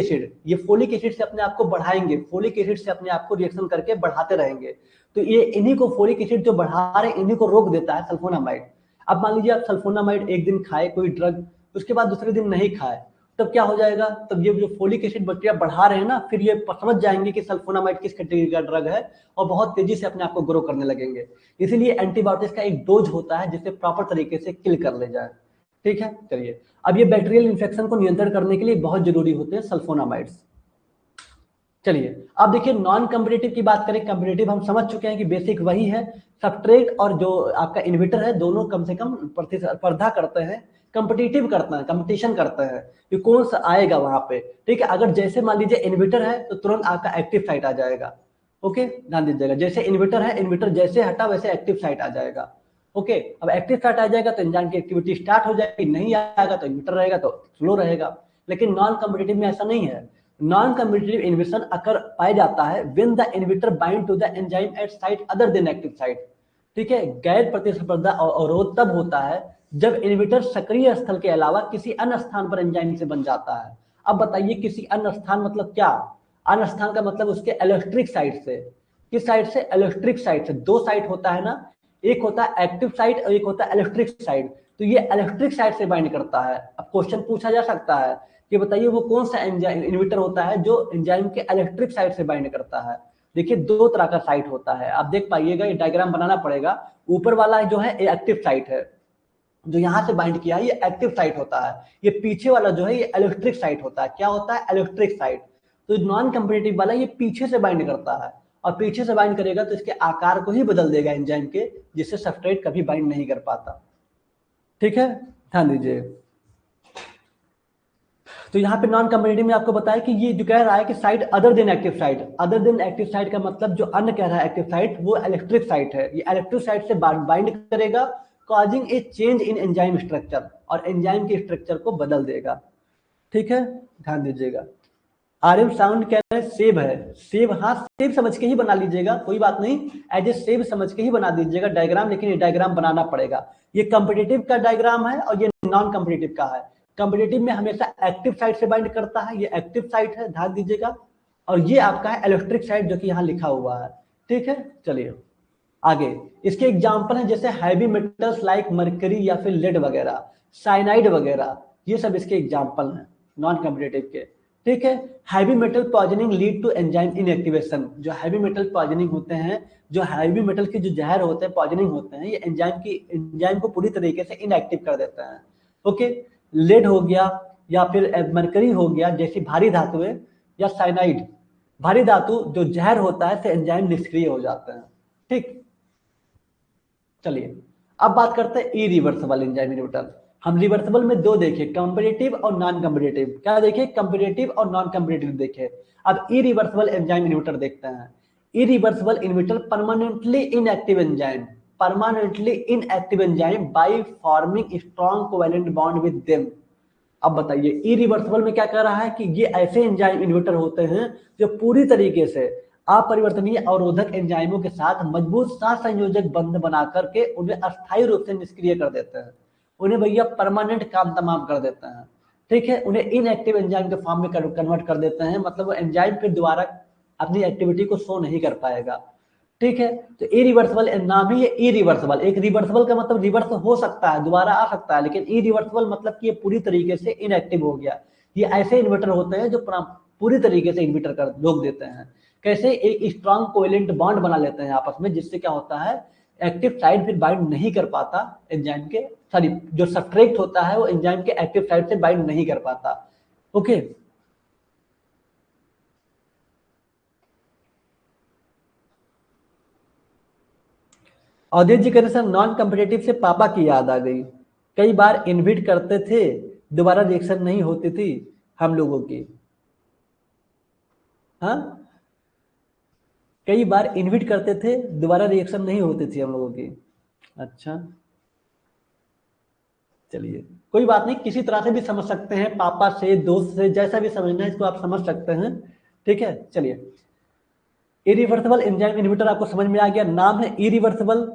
एसिड से अपने आप को बढ़ाएंगे, फोलिक एसिड से अपने आप को रिएक्शन करके बढ़ाते रहेंगे। तो ये इन्हीं को फोलिक एसिड जो बढ़ा रहे हैं इन्हीं को रोक देता है सल्फोनामाइड। अब मान लीजिए आप सल्फोनामाइड एक दिन खाए कोई ड्रग, उसके बाद दूसरे दिन नहीं खाए, तब क्या हो जाएगा, तब ये जो फोलिक एसिड बैक्टीरिया बढ़ा रहे हैं ना, फिर ये समझ जाएंगे कि सल्फोनामाइड किस कैटेगरी का ड्रग है और बहुत तेजी से अपने आप को ग्रो करने लगेंगे। इसीलिए एंटीबायोटिक्स का एक डोज होता है जिसे प्रॉपर तरीके से किल कर ले जाए, ठीक है। चलिए, अब ये बैक्टीरियल इन्फेक्शन को नियंत्रण करने के लिए बहुत जरूरी होते हैं सल्फोनामाइड्स। चलिए अब देखिए नॉन कम्पिटिटिव की बात करें। कम्पिटिटिव हम समझ चुके हैं कि बेसिक वही है, सब्सट्रेट और जो आपका इनहिबिटर है दोनों कम से कम प्रतिस्पर्धा करते हैं, कंपिटिटिव करते हैं, कंपटीशन करते हैं कि कौन सा आएगा वहां पे, ठीक है। अगर जैसे मान लीजिए इनहिबिटर है तो तुरंत आपका एक्टिव साइट आ जाएगा, ओके, ध्यान दीजिएगा। जैसे इनहिबिटर है, इनहिबिटर जैसे हटा वैसे एक्टिव साइट आ जाएगा, ओके। अब एक्टिव साइट आ जाएगा तो एंजाइम की एक्टिविटी स्टार्ट हो जाएगी, नहीं आएगा तो इनहिबिटर रहेगा तो स्लो रहेगा। लेकिन नॉन कम्पिटिटिव में ऐसा नहीं है। नॉन कम्पिटिटिव इनहिबिशन अकर पाया जाता है when the inhibitor bind to the enzyme at site other than active site, ठीक है। गैर प्रतिस्पर्धा अवरोध तब होता है जब इनहिबिटर सक्रिय स्थल के अलावा किसी अन्य स्थान पर एंजाइम से बन जाता है। अब बताइए किसी अन्य स्थान मतलब क्या? अन्य स्थान का मतलब उसके इलेक्ट्रिक साइड से। किस साइड से? इलेक्ट्रिक साइड से। दो साइड होता है ना, एक होता है एक्टिव साइड और एक होता है इलेक्ट्रिक साइड। तो ये इलेक्ट्रिक साइड से बाइंड करता है। अब क्वेश्चन पूछा जा सकता है कि बताइए वो कौन सा एंजाइम इनहिबिटर होता है जो एंजाइम के इलेक्ट्रिक साइड से बाइंड करता है। देखिए दो तरह का साइट होता है, आप देख पाइएगा, ये डायग्राम बनाना पड़ेगा। ऊपर वाला जो है ये एक्टिव साइट है, जो यहाँ से बाइंड किया है ये एक्टिव साइट होता है। ये पीछे वाला जो है ये इलेक्ट्रिक साइट होता है। क्या होता है? Electric site. तो नॉन कम्पिटिटिव वाला ये पीछे से बाइंड करता है, और पीछे से बाइंड करेगा तो इसके आकार को ही बदल देगा एंजाइम के, जिससे सब्सट्रेट कभी बाइंड नहीं कर पाता, ठीक है, ध्यान दीजिए। तो यहाँ पे नॉन कम्पिटिटिव में आपको बताया कि ये जो कह रहा है कि site other than active site, other than active site का मतलब जो अन्य कह रहा है एक्टिव साइट वो इलेक्ट्रिक साइट है। ये इलेक्ट्रिक साइट से बाइंड करेगा, causing A change in enzyme structure, और एंजाइम के स्ट्रक्चर को बदल देगा, ठीक है, ध्यान दीजिएगा। आरएम साउंड कह रहे हैं सेब है, सेब, हाँ सेब समझ के ही बना लीजिएगा, कोई बात नहीं, एज ए सेब समझ के ही बना दीजिएगा डायग्राम, लेकिन ये डायग्राम बनाना पड़ेगा। ये कम्पिटिटिव का डायग्राम है और ये नॉन कम्पिटिटिव का है। कम्पिटिटिव में हमेशा एक्टिव साइट से बाइंड करता है, ये एक्टिव साइट है, ध्यान दीजिएगा। और ये आपका है इलेक्ट्रिक साइट जो कि यहाँ लिखा हुआ है, ठीक है। चलिए आगे, इसके एग्जाम्पल है जैसे हैवी मेटल्स लाइक मरकरी या फिर लेड वगैरह, साइनाइड वगैरह, ये सब इसके एग्जाम्पल हैं नॉन कम्पिटिटिव के, ठीक है। Heavy metal poisoning lead to enzyme inactivation. जो हैवी मेटल पॉइजनिंग होते हैं, जो हैवी मेटल के जो जहर होते हैं, पॉइजनिंग होते हैं, ये एंजाइम को पूरी तरीके से इनएक्टिव कर देते हैं, ओके। लेड हो गया या फिर मरकरी हो गया जैसी भारी धातुएं, या साइनाइड भारी धातु जो जहर होता है, से एंजाइम निष्क्रिय हो जाते हैं, ठीक। चलिए अब बात करते हैं इरिवर्सिबल एंजाइम इनहिबिटर। हम रिवर्सिबल में दो देखे, कम्पिटिटिव और नॉन कम्पिटिटिव। क्या देखे? कम्पिटिटिव और नॉन कम्पिटिटिव देखे। अब इरिवर्सिबल एंजाइम इनहिबिटर देखते हैं। Irreversible inhibitor permanently inactive enzyme, permanently inactive enzyme by forming strong covalent bond with them. अब बताइए इरिवर्सिबल में क्या कह रहा है कि ये ऐसे एंजाइम इनहिबिटर होते हैं जो पूरी तरीके से अपरिवर्तनीय अवरोधक एंजाइमों के साथ मजबूत सहसंयोजक बंध बना करके उन्हें अस्थायी रूप से निष्क्रिय कर देते हैं। उन्हें भैया परमानेंट काम तमाम कर देते हैं, ठीक है। उन्हें इनएक्टिव एंजाइम के फॉर्म में कन्वर्ट कर देते हैं, मतलब वो एंजाइम फिर दोबारा अपनी एक्टिविटी को शो नहीं कर पाएगा, ठीक है। तो इरिवर्सिबल नाम ही है इरिवर्सिबल। एक रिवर्सिबल का मतलब रिवर्स हो सकता है, दोबारा आ सकता है, लेकिन इरिवर्सिबल मतलब कि ये पूरी तरीके से इनएक्टिव हो गया। ये ऐसे इन्वर्टर होते हैं जो पूरी तरीके से इन्वर्टर कर रोक देते हैं। कैसे? एक स्ट्रॉन्ग कोवेलेंट बॉन्ड बना लेते हैं आपस में, जिससे क्या होता है एक्टिव साइड फिर बाइंड नहीं कर पाता एंजाइम के, सॉरी जो सब्सट्रेट होता है वो एंजाइम के एक्टिव साइड से बाइंड नहीं कर पाता, ओके। अवधेश जी कहते सर नॉन कम्पिटिटिव से पापा की याद आ गई, कई बार इनविट करते थे, दोबारा रिएक्शन नहीं होती थी हम लोगों की। हाँ कई बार इनविट करते थे, दोबारा रिएक्शन नहीं होती थी हम लोगों की। अच्छा चलिए कोई बात नहीं, किसी तरह से भी समझ सकते हैं, पापा से, दोस्त से, जैसा भी समझना है इसको आप समझ सकते हैं। ठीक है चलिए, इरिवर्सिबल एंजाइम इनहिबिटर आपको समझ में आ गया, नाम है इरिवर्सिबल।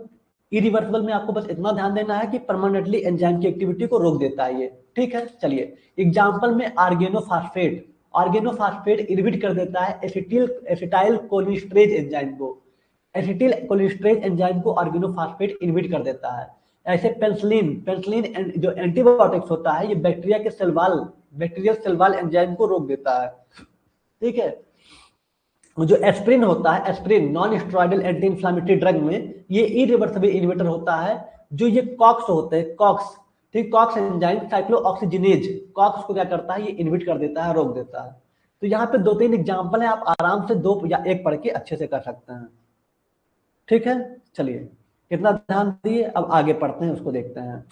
इरिवर्सिबल में आपको बस इतना ध्यान देना है कि परमानेंटली एंजाइम की एक्टिविटी को रोक देता है ये। ठीक है चलिए, एग्जांपल में आर्गेनोफॉस्फेट, आर्गेनोफॉस्फेट इनहिबिट कर देता है एसिटाइल कोलिनेस्टरेज एंजाइम को, एसिटिल कोलिनेस्टरेज एंजाइम को आर्गेनोफॉस्फेट इनहिबिट कर देता है। ऐसे पेंसिलिन, पेंसिलिन जो एंटीबायोटिक्स होता है, ये बैक्टीरिया के सेल बैक्टीरियल सेल एंजाइम को रोक देता है। ठीक है, जो एस्प्रिन होता है, aspirin non steroidal anti inflammatory drug में ये इरिवर्सिबल इनहिबिटर होता है। जो ये कॉक्स होते हैं, कॉक्स, ठीक, कॉक्स एंजाइम साइक्लोऑक्सीजिनेज, कॉक्स को क्या करता है, ये इनहिबिट कर देता है, रोक देता है। तो यहाँ पे 2-3 एग्जांपल है, आप आराम से 2 या 1 पढ़ के अच्छे से कर सकते हैं। ठीक है चलिए, कितना ध्यान दिए, अब आगे पढ़ते हैं, उसको देखते हैं।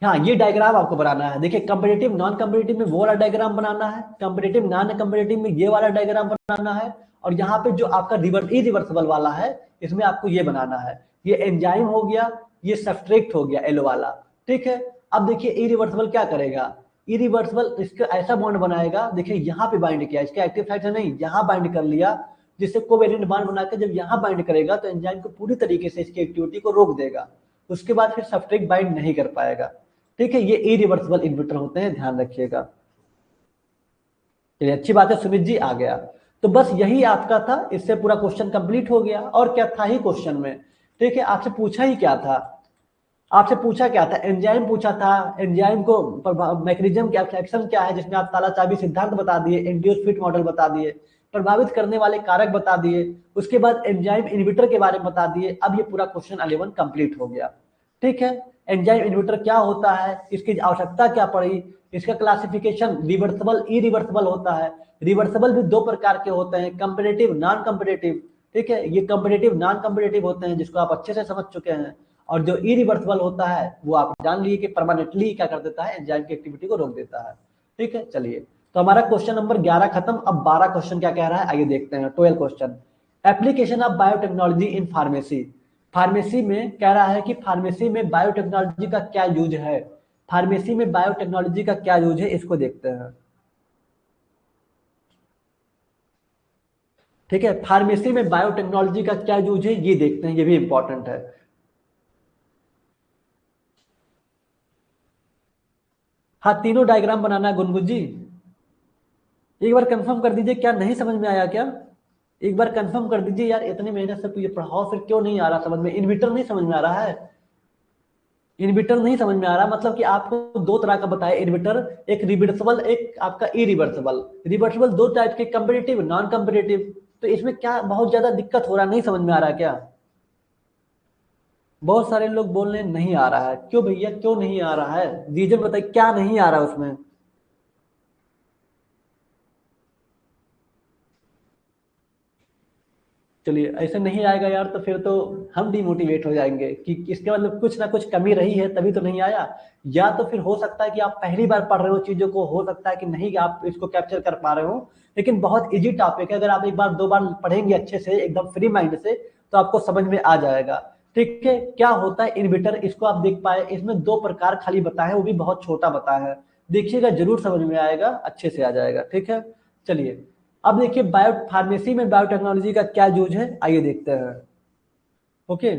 हाँ, ये डायग्राम आपको बनाना है। देखिए कंपेटिटिव नॉन कंपेटिटिव में वो वाला डायग्राम बनाना है, कंपेटिटिव नॉन कंपेटिटिव में ये वाला डायग्राम बनाना है, और यहाँ पे जो आपका इरिवर्सिबल वाला है, इसमें आपको ये बनाना है। ये एंजाइम हो गया, ये सब्सट्रेट हो गया एलो वाला। ठीक है, अब देखिए इरिवर्सिबल क्या करेगा, इरिवर्सिबल इसका ऐसा बॉन्ड बनाएगा, देखिए यहाँ पे बाइंड किया, इसके एक्टिव साइट से नहीं, यहाँ बाइंड कर लिया, जिससे कोवेलेंट बॉन्ड बनाकर जब यहाँ बाइंड करेगा तो एंजाइम को पूरी तरीके से इसकी एक्टिविटी को रोक देगा, उसके बाद फिर सब्सट्रेट बाइंड नहीं कर पाएगा। ठीक है, ये इरिवर्सिबल इनहिबिटर होते हैं, ध्यान रखिएगा। चलिए अच्छी बात है, सुमित जी आ गया। तो बस यही आपका था, इससे पूरा क्वेश्चन कंप्लीट हो गया। और क्या था ही क्वेश्चन में, ठीक है, आपसे पूछा ही क्या था, आपसे पूछा क्या था, एंजाइम पूछा था, एंजाइम को मैकेनिज्म क्या, एक्शन क्या है, जिसमें आप ताला चाबी सिद्धांत बता दिए, इंड्यूस फिट मॉडल बता दिए, प्रभावित करने वाले कारक बता दिए, उसके बाद एंजाइम इनहिबिटर के बारे में बता दिए। अब ये पूरा क्वेश्चन 11 कंप्लीट हो गया। ठीक है, एंजाइम इनहिबिटर क्या होता है, इसकी आवश्यकता क्या पड़ी, इसका क्लासिफिकेशन रिवर्सिबल इरिवर्सिबल होता है। रिवर्सिबल भी 2 प्रकार के होते हैं, कंपेटिटिव नॉन कंपेटिटिव। ठीक है, ये कंपेटिटिव नॉन कंपेटिटिव होते हैं, जिसको आप अच्छे से समझ चुके हैं। और जो इरिवर्सिबल होता है वो आप जान लिए कि परमानेंटली क्या कर देता है, एंजाइम की एक्टिविटी को रोक देता है। ठीक है चलिए, तो हमारा क्वेश्चन नंबर 11 खत्म। अब 12 क्वेश्चन क्या कह रहा है, आइए देखते हैं। 12 question, application of biotechnology in pharmacy. Pharmacy में कह रहा है कि फार्मेसी में बायोटेक्नोलॉजी का क्या यूज है, फार्मेसी में बायोटेक्नोलॉजी का क्या यूज है, इसको देखते हैं। ठीक है, फार्मेसी में बायोटेक्नोलॉजी का क्या यूज है ये देखते हैं, ये भी इंपॉर्टेंट है। हाँ, तीनों डायग्राम बनाना है गुनगुन जी, एक बार कंफर्म कर दीजिए, क्या नहीं समझ में आया क्या, एक बार कंफर्म कर दीजिए यार, इतनी मेहनत से तुझे पढ़ाओ फिर क्यों नहीं आ रहा समझ में, इन्वर्टर नहीं समझ में आ रहा है, इन्वर्टर नहीं समझ में आ रहा, मतलब कि आपको 2 तरह का बताया इन्वर्टर, एक रिवर्सिबल, एक आपका इरिवर्सिबल। रिवर्सिबल 2 टाइप के, कंपेटिटिव नॉन कंपेटिटिव। तो इसमें क्या बहुत ज्यादा दिक्कत हो रहा, नहीं समझ में आ रहा क्या, बहुत सारे लोग बोल रहे नहीं आ रहा है, क्यों भैया क्यों नहीं आ रहा है, रीजन बताइए क्या नहीं आ रहा उसमें। चलिए ऐसे नहीं आएगा यार, तो फिर तो हम डिमोटिवेट हो जाएंगे कि इसके मतलब कुछ ना कुछ कमी रही है तभी तो नहीं आया, या तो फिर हो सकता है कि आप पहली बार पढ़ रहे हो चीजों को, हो सकता है कि नहीं आप इसको कैप्चर कर पा रहे हो। लेकिन बहुत इजी टॉपिक है, अगर आप एक बार 2 बार पढ़ेंगे अच्छे से एकदम फ्री माइंड से, तो आपको समझ में आ जाएगा। ठीक है, क्या होता है इनहिबिटर, इसको आप देख पाए, इसमें 2 प्रकार खाली बताए हैं, वो भी बहुत छोटा बताया है, देखिएगा जरूर समझ में आएगा, अच्छे से आ जाएगा। ठीक है चलिए, अब देखिए बायो फार्मेसी में बायोटेक्नोलॉजी का क्या यूज है, आइए देखते हैं। ओके,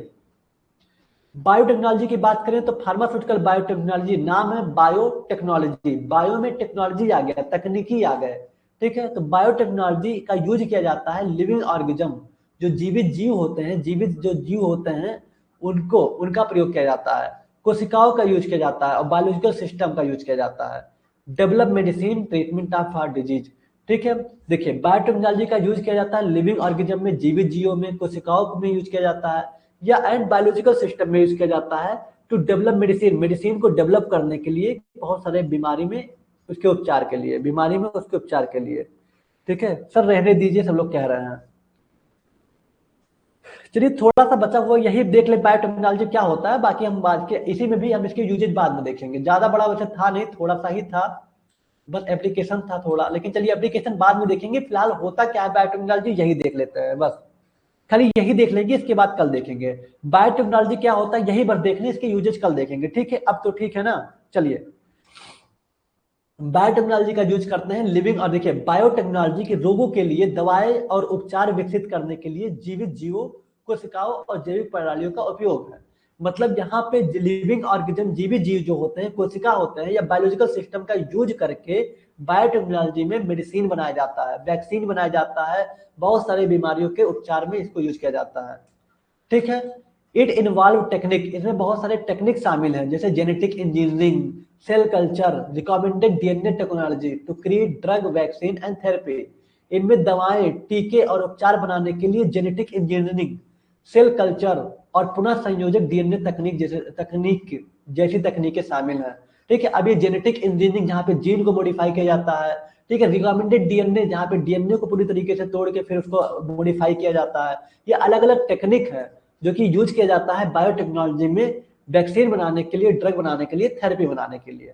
बायोटेक्नोलॉजी की बात करें तो फार्मास्यूटिकल बायोटेक्नोलॉजी, नाम है बायोटेक्नोलॉजी, बायो में टेक्नोलॉजी आ गया, तकनीकी आ गए। ठीक है, तो बायोटेक्नोलॉजी का यूज किया जाता है लिविंग ऑर्गेनिज्म, जो जीवित जीव होते हैं, जीवित जो जीव होते हैं उनको, उनका प्रयोग किया जाता है, कोशिकाओं का यूज किया जाता है, और बायोलॉजिकल सिस्टम का यूज किया जाता है, develop medicine treatment of heart disease. ठीक है, देखिए बायोटेक्नोलॉजी का यूज किया जाता है लिविंग ऑर्गेनिज्म में, जीवित जीवों में, कोशिकाओं में यूज किया जाता है, या एंड बायोलॉजिकल सिस्टम में यूज किया जाता है टू डेवलप मेडिसिन, मेडिसिन को डेवलप करने के लिए, बहुत सारे बीमारी में उसके उपचार के लिए, बीमारी में उसके उपचार के लिए। ठीक है सर, रहने दीजिए, सब लोग कह रहे हैं। चलिए थोड़ा सा बचा हुआ यही देख ले, बायोटेक्नोलॉजी क्या होता है, बाकी हम बाद के इसी में भी हम इसके यूजेज बाद में देखेंगे, ज्यादा बड़ा वैसे था नहीं, थोड़ा सा ही था, बस एप्लीकेशन था थोड़ा, लेकिन चलिए एप्लीकेशन बाद में देखेंगे, फिलहाल होता क्या है बायोटेक्नोलॉजी यही देख लेते हैं बस। खाली यही देख लेंगे, इसके बाद कल देखेंगे बायोटेक्नोलॉजी क्या होता है, यही बस देख लें, इसके यूजेज कल देखेंगे। ठीक है, अब तो ठीक है ना। चलिए बायोटेक्नोलॉजी का यूज करते हैं लिविंग, और देखिए बायोटेक्नोलॉजी के रोगों के लिए दवाएं और उपचार विकसित करने के लिए जीवित जीवों, कोशिकाओं और जैविक प्रणालियों का उपयोग है। मतलब यहाँ पे लिविंग ऑर्गेनिज्म, जीवित जीव जो होते हैं, कोशिका होते हैं या बायोलॉजिकल सिस्टम का यूज करके बायोटेक्नोलॉजी में मेडिसिन बनाया जाता है, वैक्सीन बनाया जाता है, बहुत सारी बीमारियों के उपचार में इसको यूज किया जाता है। ठीक है, इट इन्वॉल्व टेक्निक, इसमें बहुत सारे टेक्निक शामिल हैं, जैसे genetic engineering, cell culture, recommended DNA technology to create drug, vaccine and therapy. इनमें दवाएं, टीके और उपचार बनाने के लिए जेनेटिक इंजीनियरिंग, सेल कल्चर और पुनः संयोजक डीएनए जैसी तकनीकें शामिल हैं। ठीक है, अब ये जेनेटिक इंजीनियरिंग जहाँ पे जीन को मॉडिफाई किया जाता है, ठीक है, रिकमेंडेड डीएनए जहाँ पे डीएनए को पूरी तरीके से तोड़ के फिर उसको मॉडिफाई किया जाता है। ये अलग अलग टेक्निक है जो कि यूज किया जाता है बायोटेक्नोलॉजी में, वैक्सीन बनाने के लिए, ड्रग बनाने के लिए, थेरेपी बनाने के लिए।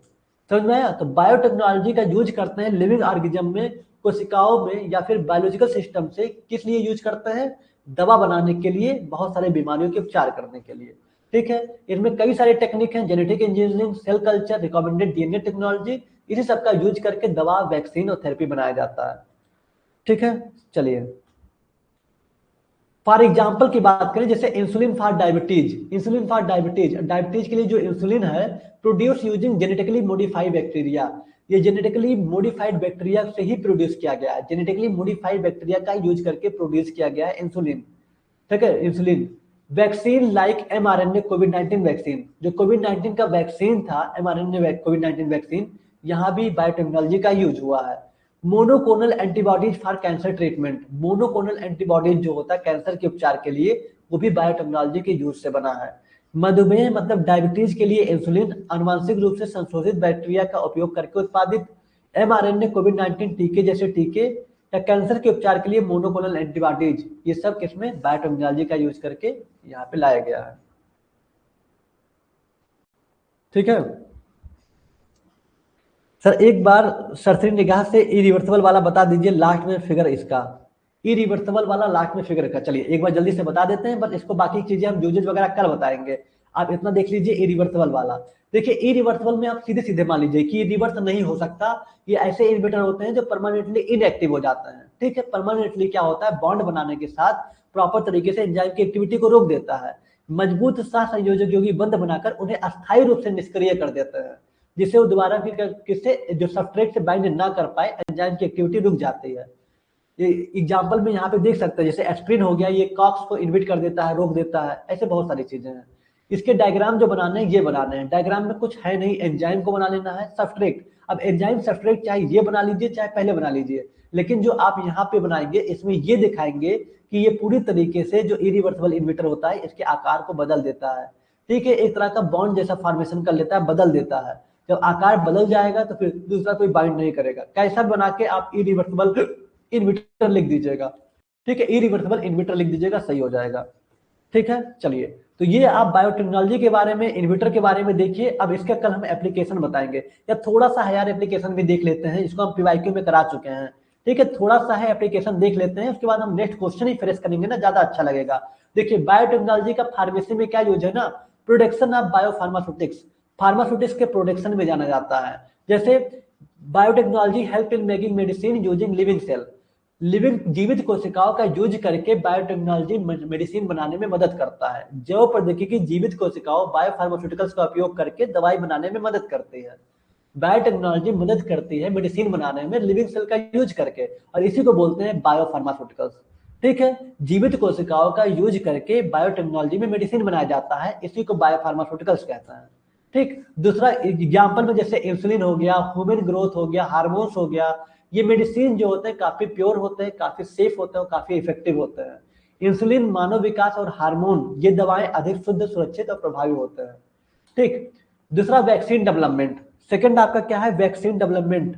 समझ में आया? तो बायोटेक्नोलॉजी का यूज करते हैं लिविंग ऑर्गेनिज्म में, कोशिकाओं में या फिर बायोलॉजिकल सिस्टम से, किस लिए यूज करते हैं? दवा बनाने के लिए, बहुत सारे बीमारियों के उपचार करने के लिए। ठीक है, इनमें कई सारे टेक्निक हैं, genetic engineering, cell culture, recommended DNA technology, इसी सब का यूज करके दवा, वैक्सीन और थेरेपी बनाया जाता है। ठीक है, चलिए फॉर एग्जाम्पल की बात करें, जैसे insulin for diabetes, insulin for diabetes, diabetes के लिए जो इंसुलिन है produce using genetically modified bacteria, ये जेनेटिकली मॉडिफाइड बैक्टीरिया से ही प्रोड्यूस किया गया है, जेनेटिकली मॉडिफाइड बैक्टीरिया का यूज करके प्रोड्यूस किया गया है इंसुलिन। ठीक है, इंसुलिन वैक्सीन लाइक mRNA कोविड-19 वैक्सीन, जो कोविड-19 का वैक्सीन था, mRNA कोविड-19 वैक्सीन, यहाँ भी बायोटेक्नोलॉजी का यूज हुआ है। Monoclonal antibodies for cancer treatment, monoclonal antibodies जो होता है कैंसर के उपचार के लिए, वो भी बायोटेक्नोलॉजी के यूज से बना है। मधुमेह मतलब डायबिटीज के लिए इंसुलिन आनुवांशिक रूप से संशोधित बैक्टीरिया का उपयोग करके उत्पादित mRNA कोविड-19 टीके जैसे टीके, या कैंसर के उपचार के लिए मोनोकोनल एंटीबॉडीज, ये सब किसमें? बायोटेक्नोलॉजी का यूज करके यहाँ पे लाया गया है। ठीक है सर, एक बार सरसरी निगाह से इरिवर्सिबल वाला बता दीजिए लास्ट में फिगर इसका, इरिवर्सिबल वाला लास्ट में फिगर का। चलिए एक बार जल्दी से बता देते हैं, बट इसको बाकी चीजें हम यूजेज वगैरह कल बताएंगे। आप इतना देख लीजिए इरिवर्सिबल वाला। देखिए इरिवर्सिबल में आप सीधे सीधे मान लीजिए कि रिवर्स नहीं हो सकता, ये ऐसे इन्वेटर होते हैं जो परमानेंटली इनएक्टिव हो जाते हैं। ठीक है, परमानेंटली क्या होता है, बॉन्ड बनाने के साथ प्रॉपर तरीके से एंजाइम की एक्टिविटी को रोक देता है, मजबूत सह संयोजक योगी बंध बनाकर उन्हें अस्थायी रूप से निष्क्रिय कर देते हैं, जिससे वो दोबारा फिर किससे, जो सबस्ट्रेट से बाइंड ना कर पाए, एंजाइम की एक्टिविटी रुक जाती है। ये एग्जाम्पल में यहाँ पे देख सकते हैं, जैसे एस्प्रिन हो गया, ये कॉक्स को इनहिबिट कर देता है, रोक देता है, ऐसे बहुत सारी चीजें हैं। इसके डायग्राम जो बनाने हैं ये बनाने हैं, डायग्राम में कुछ है नहीं, एंजाइम को बना लेना है, सबस्ट्रेट। अब एंजाइम सबस्ट्रेट चाहे ये बना लीजिए चाहे पहले बना लीजिए, लेकिन जो आप यहाँ पे बनाएंगे इसमें ये दिखाएंगे कि ये पूरी तरीके से जो इरिवर्सिबल इन्वेटर होता है इसके आकार को बदल देता है। ठीक है, एक तरह का बॉन्ड जैसा फॉर्मेशन कर लेता है, बदल देता है। जब आकार बदल जाएगा तो फिर दूसरा कोई बाइंड नहीं करेगा। कैसा बना के आप इरिवर्सिबल इन्वर्टर लिख दीजिएगा। ठीक है, इरिवर्सिबल इन्वर्टर लिख दीजिएगा, सही हो जाएगा। ठीक है, चलिए तो ये आप बायोटेक्नोलॉजी के बारे में, इन्वर्टर के बारे में देखिए। अब इसका कल हम एप्लीकेशन बताएंगे, या थोड़ा सा है यार एप्लीकेशन भी देख लेते हैं, इसको हम पीवाईक्यू में करा चुके हैं। ठीक है, थोड़ा सा है एप्लीकेशन देख लेते हैं, उसके बाद हम नेक्स्ट क्वेश्चन ही फ्रेश करेंगे ना, ज्यादा अच्छा लगेगा। देखिए बायोटेक्नोलॉजी का फार्मेसी में क्या यूज है ना, प्रोडक्शन ऑफ बायोफार्मास्यूटिक्स, फार्मास्यूटिक्स के प्रोडक्शन में जाना जाता है। जैसे biotechnology help in making medicine using living cell, living जीवित कोशिकाओं का यूज करके बायोटेक्नोलॉजी मेडिसिन बनाने में मदद करता है। जैव प्रौद्योगिकी जीवित कोशिकाओं बायोफार्मास्यूटिकल्स का उपयोग करके दवाई बनाने में मदद करती है। बायोटेक्नोलॉजी मदद करती है मेडिसिन बनाने में लिविंग सेल का यूज करके, और इसी को बोलते हैं बायोफार्मास्यूटिकल्स। ठीक है, जीवित कोशिकाओं का यूज करके बायोटेक्नोलॉजी में मेडिसिन बनाया जाता है, इसी को बायोफार्मास्यूटिकल्स कहते हैं। ठीक, दूसरा एग्जाम्पल में जैसे इंसुलिन हो गया, ह्यूमन ग्रोथ हो गया, हार्मोन्स हो गया, ये मेडिसिन जो होते हैं काफी प्योर होते हैं, काफी सेफ होते हैं, काफी इफेक्टिव होते हैं। इंसुलिन, मानव विकास और हार्मोन, ये दवाएं अधिक शुद्ध, सुरक्षित और प्रभावी होते हैं। ठीक, दूसरा वैक्सीन डेवलपमेंट, सेकंड आपका क्या है, वैक्सीन डेवलपमेंट,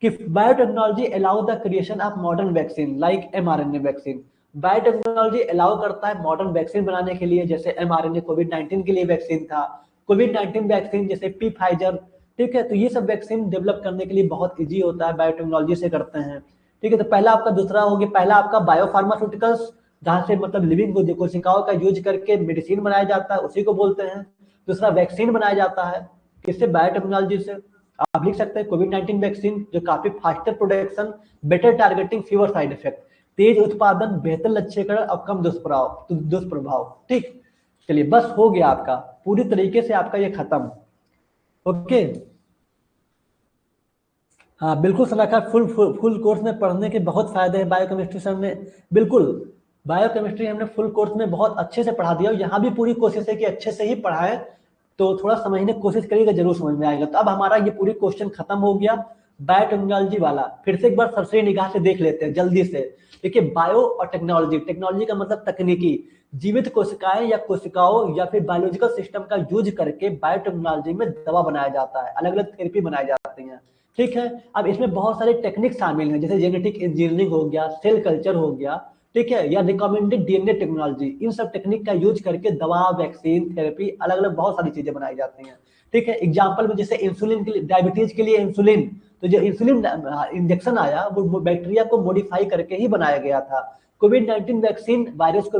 कि biotechnology allow the creation of modern vaccine like mRNA vaccine. Biotechnology allow करता है मॉडर्न वैक्सीन बनाने के लिए, जैसे mRNA कोविड-19 के लिए वैक्सीन था, कोविड-19 वैक्सीन जैसे फाइजर। ठीक है, तो ये सब वैक्सीन डेवलप करने के लिए बहुत इजी होता है, बायोटेक्नोलॉजी से करते हैं। ठीक है, तो पहला आपका, दूसरा हो गया, पहला आपका बायोफार्मास्यूटिकल्स, जहाँ से मतलब लिविंग कोशिकाओं का यूज करके मेडिसिन बनाया जाता है, उसी को बोलते हैं। दूसरा वैक्सीन बनाया जाता है, किससे? बायोटेक्नोलॉजी से। आप लिख सकते हैं कोविड-19 वैक्सीन, जो काफी faster production, better targeting, fever side effect, तेज उत्पादन, बेहतर लक्ष्यीकरण और कम दुष्प्रभाव। ठीक, चलिए बस हो गया आपका, पूरी तरीके से आपका ये खत्म। ओके, हाँ बिल्कुल सलाहकार, फुल कोर्स में पढ़ने के बहुत फायदे हैं। बायोकेमिस्ट्री सर ने बिल्कुल, बायोकेमिस्ट्री हमने फुल कोर्स में बहुत अच्छे से पढ़ा दिया, यहाँ भी पूरी कोशिश है कि अच्छे से ही पढ़ाए, तो थोड़ा समझने की कोशिश करिएगा, जरूर समझ में आएगा। तो अब हमारा ये पूरी क्वेश्चन खत्म हो गया बायोटेक्नोलॉजी वाला। फिर से एक बार सरसरी निगाह से देख लेते हैं जल्दी से। देखिए, बायो और टेक्नोलॉजी, टेक्नोलॉजी का मतलब तकनीकी, जीवित कोशिकाएं या कोशिकाओं या फिर बायोलॉजिकल सिस्टम का यूज करके बायोटेक्नोलॉजी में दवा बनाया जाता है, अलग अलग थेरेपी बनाई जाती है। ठीक है, अब इसमें बहुत सारे टेक्निक शामिल हैं, जैसे जेनेटिक इंजीनियरिंग हो गया, सेल कल्चर हो गया, ठीक है, या रिकमेंडेड डीएनए टेक्नोलॉजी। इन सब टेक्निक का यूज करके दवा, वैक्सीन, थेरेपी, अलग अलग बहुत सारी चीजें बनाई जाती हैं। ठीक है, एग्जाम्पल में जैसे इंसुलिन के लिए, डायबिटीज के लिए इंसुलिन, तो जो इंसुलिन इंजेक्शन आया वो बैक्टीरिया को मॉडिफाई करके ही बनाया गया था। कोविड-19 वैक्सीन वायरस को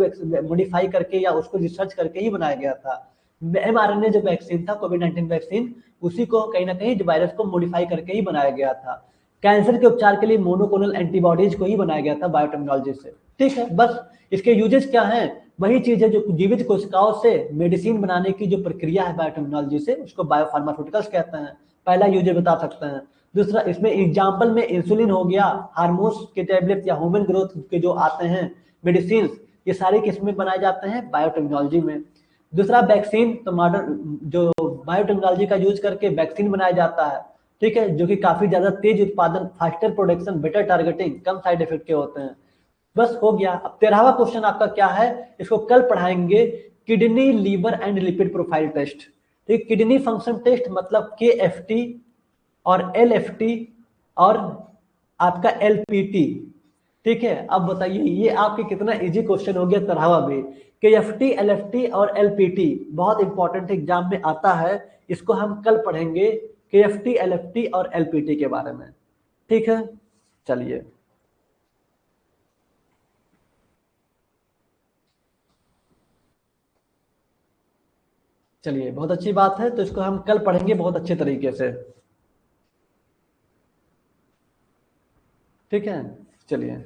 मॉडिफाई करके या उसको रिसर्च करके ही बनाया गया था। mRNA जो वैक्सीन था, कोविड-19 वैक्सीन, उसी को कहीं ना कहीं वायरस को मॉडिफाई करके ही बनाया गया था। कैंसर के उपचार के लिए मोनोक्लोनल एंटीबॉडीज को ही बनाया गया था बायोटेक्नोलॉजी से। ठीक है, बस इसके यूजेस क्या हैं? वही चीज है जो जीवित कोशिकाओं से मेडिसिन बनाने की जो प्रक्रिया है बायोटेक्नोलॉजी से, उसको बायोफार्मास्यूटिकल्स कहते हैं। पहला यूजर बता सकते हैं। दूसरा, इसमें एग्जाम्पल में इंसुलिन हो गया, हार्मोन्स के टैबलेट या ह्यूमन ग्रोथ के जो आते हैं मेडिसिन, ये सारे किसमें बनाए जाते हैं? बायोटेक्नोलॉजी में। दूसरा, वैक्सीन, तो मॉडर्न जो बायोटेक्नोलॉजी का यूज करके वैक्सीन बनाया जाता है, ठीक है, जो कि काफी ज्यादा तेज उत्पादन, फास्टर प्रोडक्शन, बेटर टारगेटिंग, कम साइड इफेक्ट के होते हैं। बस हो गया। अब 13वां क्वेश्चन आपका क्या है, इसको कल पढ़ाएंगे, kidney, liver and lipid profile test. ठीक, किडनी फंक्शन टेस्ट मतलब KFT और LFT और आपका LPT। ठीक है, अब बताइए ये आपके कितना इजी क्वेश्चन हो गया 13वां भी। KFT, LFT और LPT बहुत इंपॉर्टेंट एग्जाम में आता है, इसको हम कल पढ़ेंगे, KFT, LFT और LPT के बारे में। ठीक है, चलिए। चलिए, बहुत अच्छी बात है, तो इसको हम कल पढ़ेंगे बहुत अच्छे तरीके से। ठीक है, चलिए।